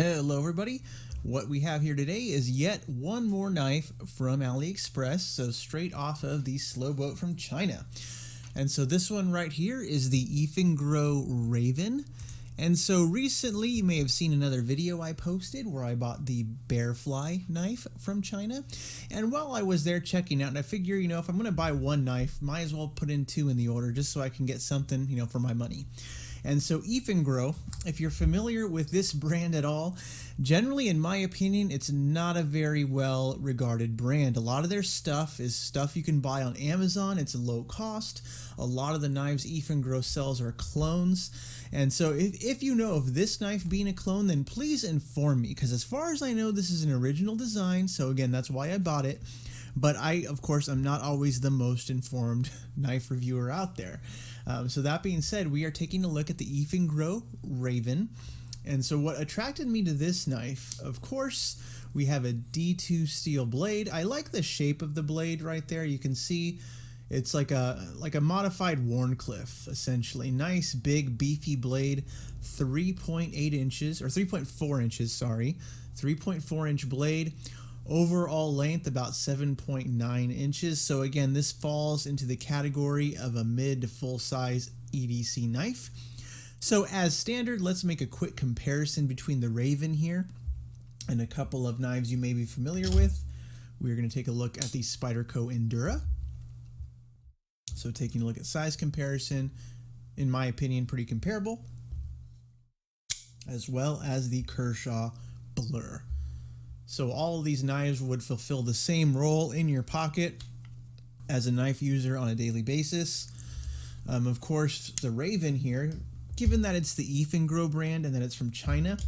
Hello everybody, what we have here today is yet one more knife from AliExpress, so straight off of the slow boat from China. And so this one right here is the Eafengrow Raven. And so recently you may have seen another video I posted where I bought the Bearfly knife from China. And while I was there checking out, I figure, if I'm going to buy one knife, might as well put in two in the order just so I can get something, for my money. And so Eafengrow, if you're familiar with this brand at all, generally in my opinion, it's not a very well regarded brand. A lot of their stuff is stuff you can buy on Amazon. It's low cost. A lot of the knives Eafengrow sells are clones. And so if you know of this knife being a clone, then please inform me, because as far as I know, this is an original design. So again, that's why I bought it. But I, of course, I'm not always the most informed knife reviewer out there. So that being said, we are taking a look at the Eafengrow Raven. And so what attracted me to this knife, of course, we have a D2 steel blade. I like the shape of the blade right there. You can see it's like a modified Warncliffe, essentially. Nice, big, beefy blade, 3.8 inches, or 3.4 inches, sorry. 3.4 inch blade. Overall length about 7.9 inches. So again, this falls into the category of a mid to full size EDC knife. So as standard, let's make a quick comparison between the Raven here and a couple of knives you may be familiar with. We're going to take a look at the Spyderco Endura. So taking a look at size comparison, in my opinion, pretty comparable, as well as the Kershaw Blur. So all of these knives would fulfill the same role in your pocket as a knife user on a daily basis. Of course, the Raven here, given that it's the Eafengrow brand and that it's from China,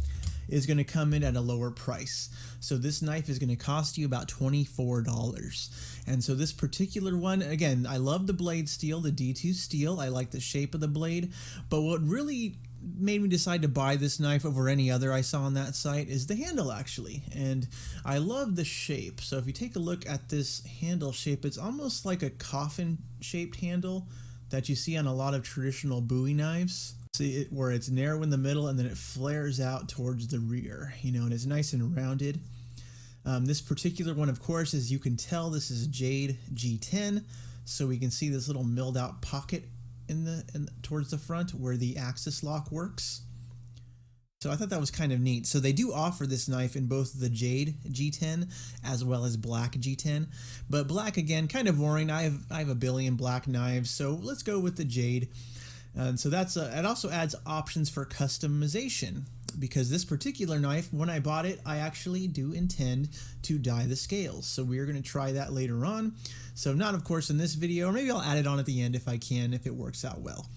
is going to come in at a lower price. So this knife is going to cost you about $24. And so this particular one, again, I love the blade steel, the D2 steel. I like the shape of the blade. But what really made me decide to buy this knife over any other I saw on that site is the handle, actually. And I love the shape. So if you take a look at this handle shape, it's almost like a coffin shaped handle that you see on a lot of traditional Bowie knives. See it where it's narrow in the middle and then it flares out towards the rear, and it's nice and rounded. This particular one, of course, as you can tell, this is Jade G10. So we can see this little milled out pocket towards the front where the axis lock works. So I thought that was kind of neat. So they do offer this knife in both the Jade G10 as well as black G10, but black, again, kind of boring. I have a billion black knives, so let's go with the Jade. And so it also adds options for customization, because this particular knife, when I bought it, I actually do intend to dye the scales. So we are going to try that later on. So not, of course, in this video, or maybe I'll add it on at the end if I can, if it works out well.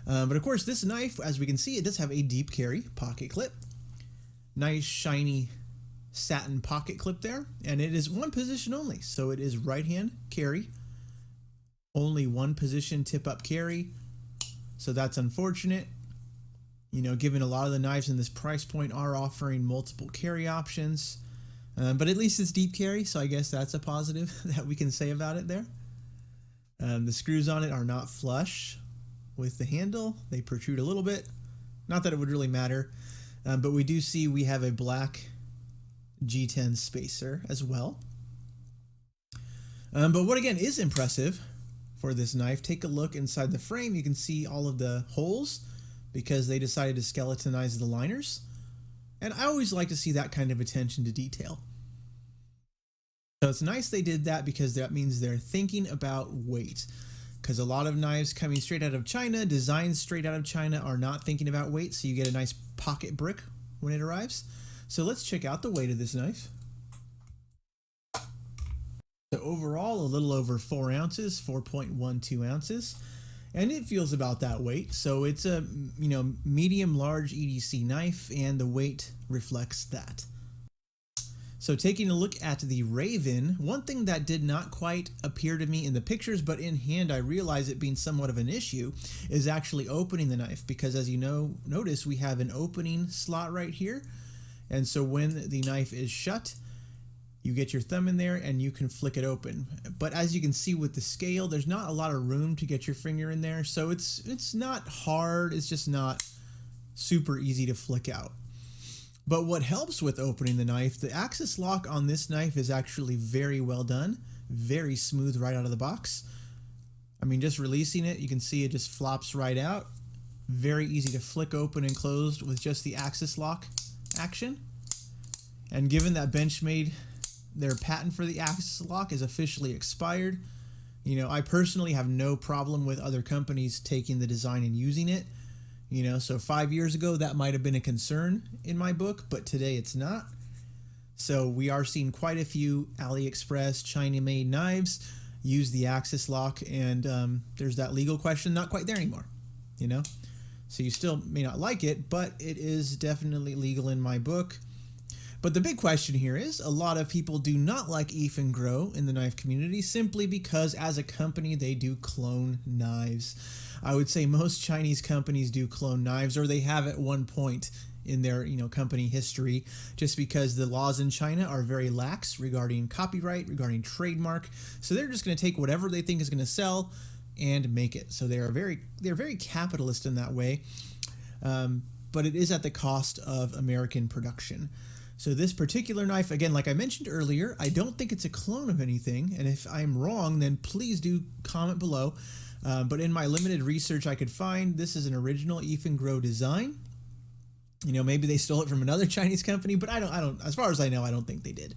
But of course, this knife, as we can see, it does have a deep carry pocket clip. Nice, shiny satin pocket clip there. And it is one position only. So it is right hand carry. Only one position tip up carry. So that's unfortunate, given a lot of the knives in this price point are offering multiple carry options. But at least it's deep carry, so I guess that's a positive that we can say about it there. The screws on it are not flush with the handle. They protrude a little bit. Not that it would really matter, but we do see we have a black G10 spacer as well. But what again is impressive for this knife, take a look inside the frame. You can see all of the holes because they decided to skeletonize the liners. And I always like to see that kind of attention to detail. So it's nice they did that, because that means they're thinking about weight. Because a lot of knives coming straight out of China, designed straight out of China, are not thinking about weight. So you get a nice pocket brick when it arrives. So let's check out the weight of this knife. So overall, a little over 4 ounces, 4.12 ounces, and it feels about that weight. So it's a medium large EDC knife, and the weight reflects that. So taking a look at the Raven, one thing that did not quite appear to me in the pictures, but in hand I realize it being somewhat of an issue, is actually opening the knife, because as you notice we have an opening slot right here, and so when the knife is shut, you get your thumb in there and you can flick it open. But as you can see with the scale, there's not a lot of room to get your finger in there. So it's not hard. It's just not super easy to flick out. But what helps with opening the knife, the axis lock on this knife is actually very well done, very smooth right out of the box. I mean, just releasing it, you can see it just flops right out. Very easy to flick open and closed with just the axis lock action. And given that Benchmade, their patent for the axis lock is officially expired, you know, I personally have no problem with other companies taking the design and using it. You know, so 5 years ago, that might have been a concern in my book, but today it's not. So we are seeing quite a few AliExpress China-made knives use the axis lock, and there's that legal question not quite there anymore, you know? So you still may not like it, but it is definitely legal in my book. But the big question here is, a lot of people do not like Eafengrow in the knife community simply because as a company, they do clone knives. I would say most Chinese companies do clone knives, or they have at one point in their company history, just because the laws in China are very lax regarding copyright, regarding trademark. So they're just going to take whatever they think is going to sell and make it. So they're very capitalist in that way, but it is at the cost of American production. So this particular knife, again, like I mentioned earlier, I don't think it's a clone of anything, and if I'm wrong, then please do comment below. But in my limited research I could find, this is an original Eafengrow design. You know, maybe they stole it from another Chinese company, but I don't, as far as I know, I don't think they did.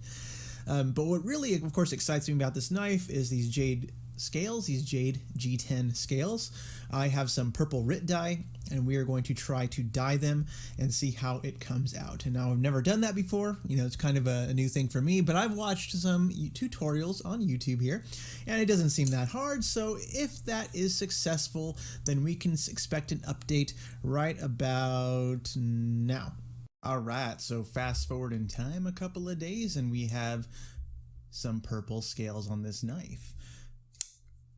But what really, of course, excites me about this knife is these jade scales, these jade G10 scales. I have some purple Rit dye, and we are going to try to dye them and see how it comes out. And now I've never done that before. You know, it's kind of a new thing for me, but I've watched some tutorials on YouTube here, and it doesn't seem that hard. So if that is successful, then we can expect an update right about now. All right, so fast forward in time a couple of days, and we have some purple scales on this knife.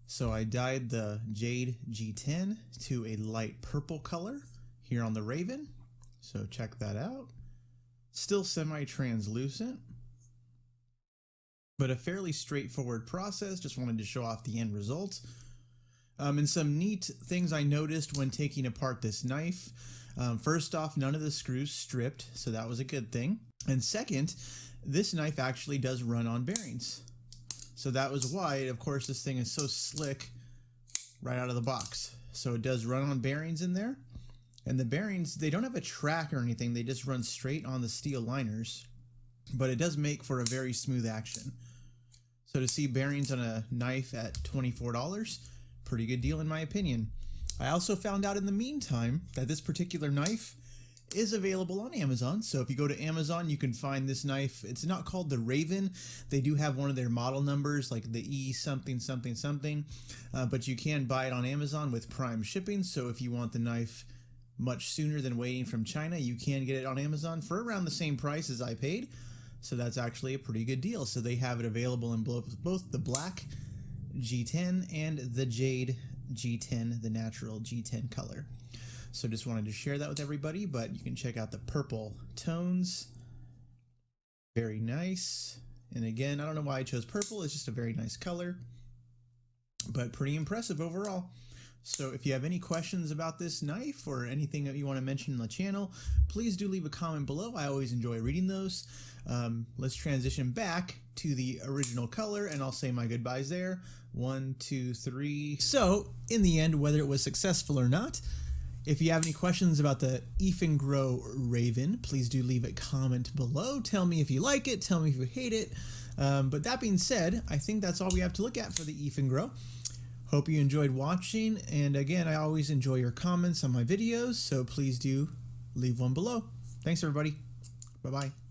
So I dyed the Jade G10 to a light purple color here on the Raven. So check that out. Still semi-translucent, but a fairly straightforward process. Just wanted to show off the end result. And some neat things I noticed when taking apart this knife. First off, none of the screws stripped, so that was a good thing. And second, this knife actually does run on bearings. So that was why, of course, this thing is so slick right out of the box. So it does run on bearings in there. And the bearings, they don't have a track or anything. They just run straight on the steel liners. But it does make for a very smooth action. So to see bearings on a knife at $24, pretty good deal in my opinion. I also found out in the meantime that this particular knife is available on Amazon. So if you go to Amazon, you can find this knife. It's not called the Raven. They do have one of their model numbers, like the E something something something, but you can buy it on Amazon with Prime shipping. So if you want the knife much sooner than waiting from China, you can get it on Amazon for around the same price as I paid. So that's actually a pretty good deal. So they have it available in both the black G10 and the Jade G10, the natural G10 color. So just wanted to share that with everybody, but you can check out the purple tones. Very nice. And again, I don't know why I chose purple. It's just a very nice color, but pretty impressive overall. So if you have any questions about this knife or anything that you want to mention on the channel, please do leave a comment below. I always enjoy reading those. Let's transition back to the original color, and I'll say my goodbyes there. 1, 2, 3. So in the end, whether it was successful or not, if you have any questions about the Eafengrow Raven, please do leave a comment below. Tell me if you like it, tell me if you hate it. But that being said, I think that's all we have to look at for the Eafengrow. Hope you enjoyed watching, and again, I always enjoy your comments on my videos, so please do leave one below. Thanks everybody. Bye-bye.